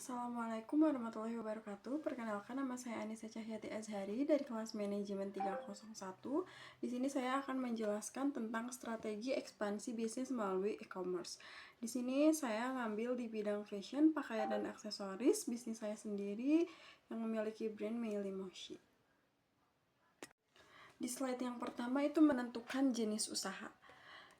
Assalamualaikum warahmatullahi wabarakatuh. Perkenalkan, nama saya Anissa Cahyati Azhari dari kelas manajemen 301. Di sini saya akan menjelaskan tentang strategi ekspansi bisnis melalui e-commerce. Di sini saya ngambil di bidang fashion, pakaian dan aksesoris, bisnis saya sendiri yang memiliki brand Meili Moshi. Di slide yang pertama itu menentukan jenis usaha.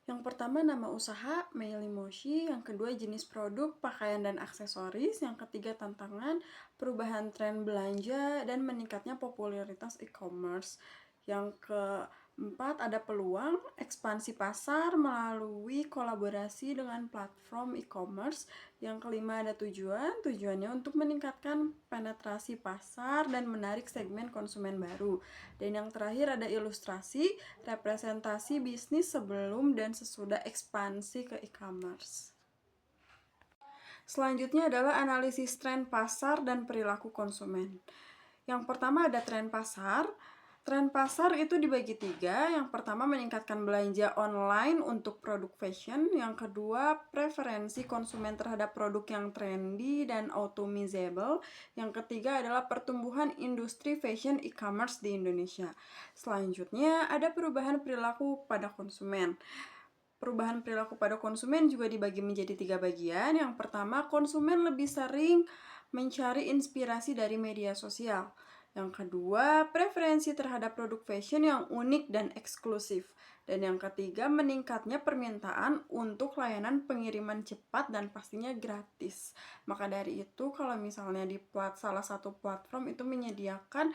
Yang pertama nama usaha Meili Moshi, yang kedua jenis produk pakaian dan aksesoris, yang ketiga tantangan perubahan tren belanja dan meningkatnya popularitas e-commerce. Yang keempat ada peluang ekspansi pasar melalui kolaborasi dengan platform e-commerce. Yang kelima ada tujuannya untuk meningkatkan penetrasi pasar dan menarik segmen konsumen baru. Dan yang terakhir ada ilustrasi representasi bisnis sebelum dan sesudah ekspansi ke e-commerce. Selanjutnya adalah analisis tren pasar dan perilaku konsumen. Yang pertama ada tren pasar. Tren pasar itu dibagi 3. Yang pertama meningkatkan belanja online untuk produk fashion. Yang kedua preferensi konsumen terhadap produk yang trendy dan automizable. Yang ketiga adalah pertumbuhan industri fashion e-commerce di Indonesia. Selanjutnya ada perubahan perilaku pada konsumen. Perubahan perilaku pada konsumen juga dibagi menjadi 3 bagian. Yang pertama, konsumen lebih sering mencari inspirasi dari media sosial. Yang kedua, preferensi terhadap produk fashion yang unik dan eksklusif. Dan yang ketiga, meningkatnya permintaan untuk layanan pengiriman cepat dan pastinya gratis. Maka dari itu, kalau misalnya di salah satu platform itu menyediakan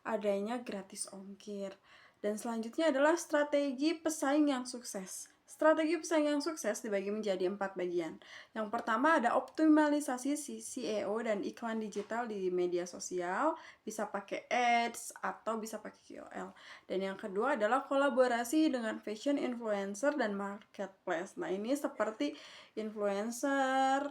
adanya gratis ongkir. Dan selanjutnya adalah strategi pesaing yang sukses. Strategi pesaing yang sukses dibagi menjadi 4 bagian. Yang pertama ada optimalisasi SEO dan iklan digital di media sosial, bisa pakai ads atau bisa pakai KOL. Dan yang kedua adalah kolaborasi dengan fashion influencer dan marketplace. Nah, ini seperti influencer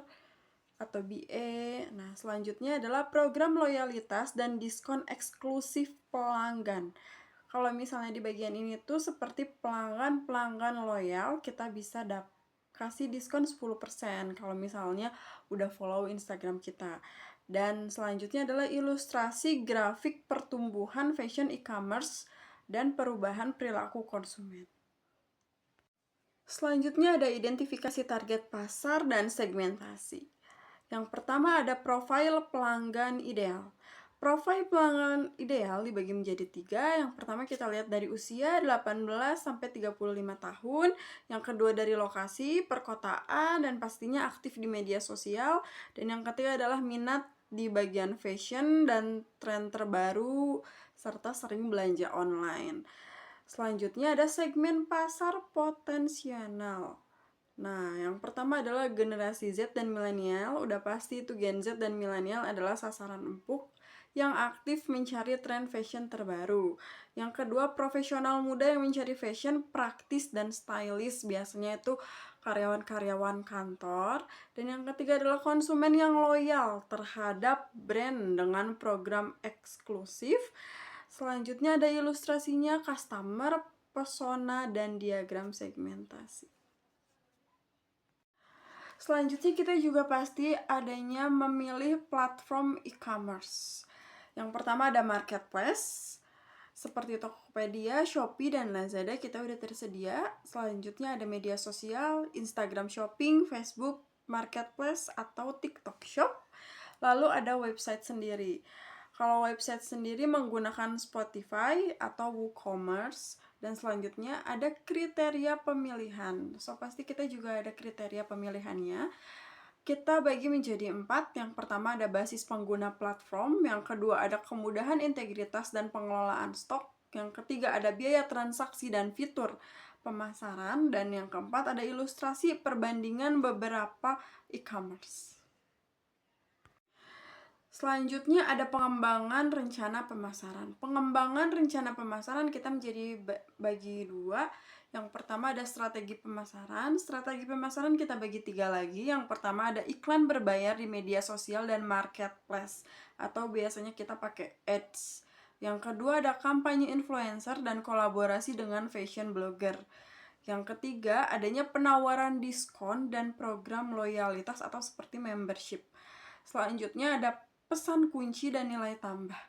atau BA. Nah, selanjutnya adalah program loyalitas dan diskon eksklusif pelanggan. Kalau misalnya di bagian ini tuh seperti pelanggan loyal, kita bisa kasih diskon 10% kalau misalnya udah follow Instagram kita. Dan selanjutnya adalah ilustrasi grafik pertumbuhan fashion e-commerce dan perubahan perilaku konsumen. Selanjutnya ada identifikasi target pasar dan segmentasi. Yang pertama ada profil pelanggan ideal. Profil pelanggan ideal dibagi menjadi 3. Yang pertama kita lihat dari usia 18 sampai 35 tahun. Yang kedua dari lokasi, perkotaan, dan pastinya aktif di media sosial. Dan yang ketiga adalah minat di bagian fashion dan tren terbaru, serta sering belanja online. Selanjutnya ada segmen pasar potensial. Nah, yang pertama adalah generasi Z dan milenial. Udah pasti itu Gen Z dan milenial adalah sasaran empuk yang aktif mencari tren fashion terbaru. Yang kedua, profesional muda yang mencari fashion praktis dan stylish. Biasanya itu karyawan-karyawan kantor. Dan yang ketiga adalah konsumen yang loyal terhadap brand dengan program eksklusif. Selanjutnya ada ilustrasinya, customer, persona, dan diagram segmentasi. Selanjutnya kita juga pasti adanya memilih platform e-commerce. Yang pertama ada marketplace, seperti Tokopedia, Shopee, dan Lazada kita udah tersedia. Selanjutnya ada media sosial, Instagram Shopping, Facebook Marketplace, atau TikTok Shop. Lalu ada website sendiri. Kalau website sendiri menggunakan Spotify atau WooCommerce. Dan selanjutnya ada kriteria pemilihan. So, pasti kita juga ada kriteria pemilihannya. Kita bagi menjadi 4. Yang pertama ada basis pengguna platform. Yang kedua ada kemudahan integritas dan pengelolaan stok. Yang ketiga ada biaya transaksi dan fitur pemasaran. Dan yang keempat ada ilustrasi perbandingan beberapa e-commerce. Selanjutnya ada pengembangan rencana pemasaran. Pengembangan rencana pemasaran kita menjadi bagi 2. Yang pertama ada strategi pemasaran. Strategi pemasaran kita bagi 3 lagi. Yang pertama ada iklan berbayar di media sosial dan marketplace, atau biasanya kita pakai ads. Yang kedua ada kampanye influencer dan kolaborasi dengan fashion blogger. Yang ketiga adanya penawaran diskon dan program loyalitas atau seperti membership. Selanjutnya ada pesan kunci dan nilai tambah.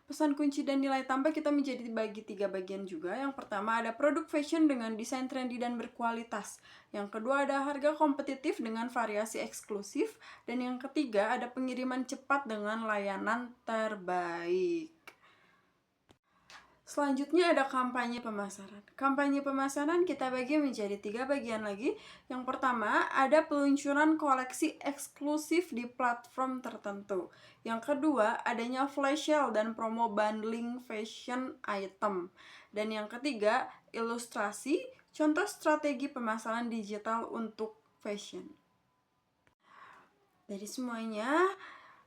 Pesan kunci dan nilai tambah kita menjadi bagi 3 bagian juga. Yang pertama ada produk fashion dengan desain trendy dan berkualitas. Yang kedua ada harga kompetitif dengan variasi eksklusif. Dan yang ketiga ada pengiriman cepat dengan layanan terbaik. Selanjutnya ada kampanye pemasaran. Kampanye pemasaran kita bagi menjadi 3 bagian lagi. Yang pertama ada peluncuran koleksi eksklusif di platform tertentu. Yang kedua adanya flash sale dan promo bundling fashion item. Dan yang ketiga ilustrasi contoh strategi pemasaran digital untuk fashion. Dari semuanya,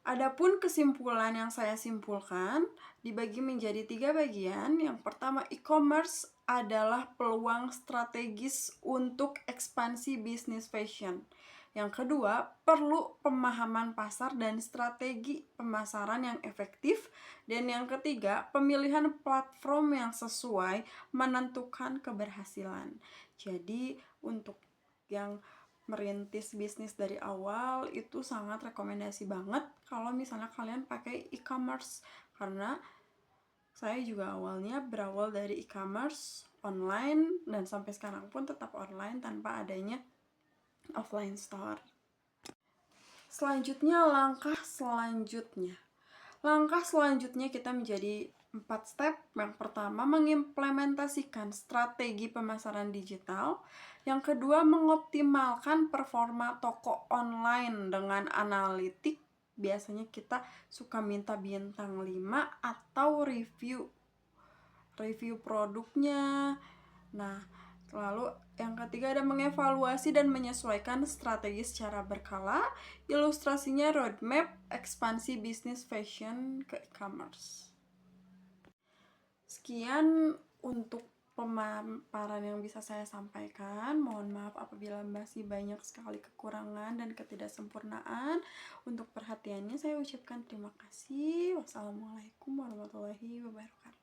adapun kesimpulan yang saya simpulkan dibagi menjadi 3 bagian. Yang pertama, e-commerce adalah peluang strategis untuk ekspansi bisnis fashion. Yang kedua, perlu pemahaman pasar dan strategi pemasaran yang efektif. Dan yang ketiga, pemilihan platform yang sesuai menentukan keberhasilan. Jadi, untuk yang merintis bisnis dari awal itu sangat rekomendasi banget kalau misalnya kalian pakai e-commerce, karena saya juga awalnya berawal dari e-commerce online dan sampai sekarang pun tetap online tanpa adanya offline store. Selanjutnya langkah selanjutnya kita menjadi 4 step. Yang pertama, mengimplementasikan strategi pemasaran digital. Yang kedua, mengoptimalkan performa toko online dengan analitik. Biasanya kita suka minta bintang 5 atau review produknya. Nah, lalu yang ketiga ada mengevaluasi dan menyesuaikan strategi secara berkala. Ilustrasinya roadmap ekspansi bisnis fashion ke e-commerce. Sekian untuk pemaparan yang bisa saya sampaikan. Mohon maaf apabila masih banyak sekali kekurangan dan ketidaksempurnaan. Untuk perhatiannya saya ucapkan terima kasih. Wassalamualaikum warahmatullahi wabarakatuh.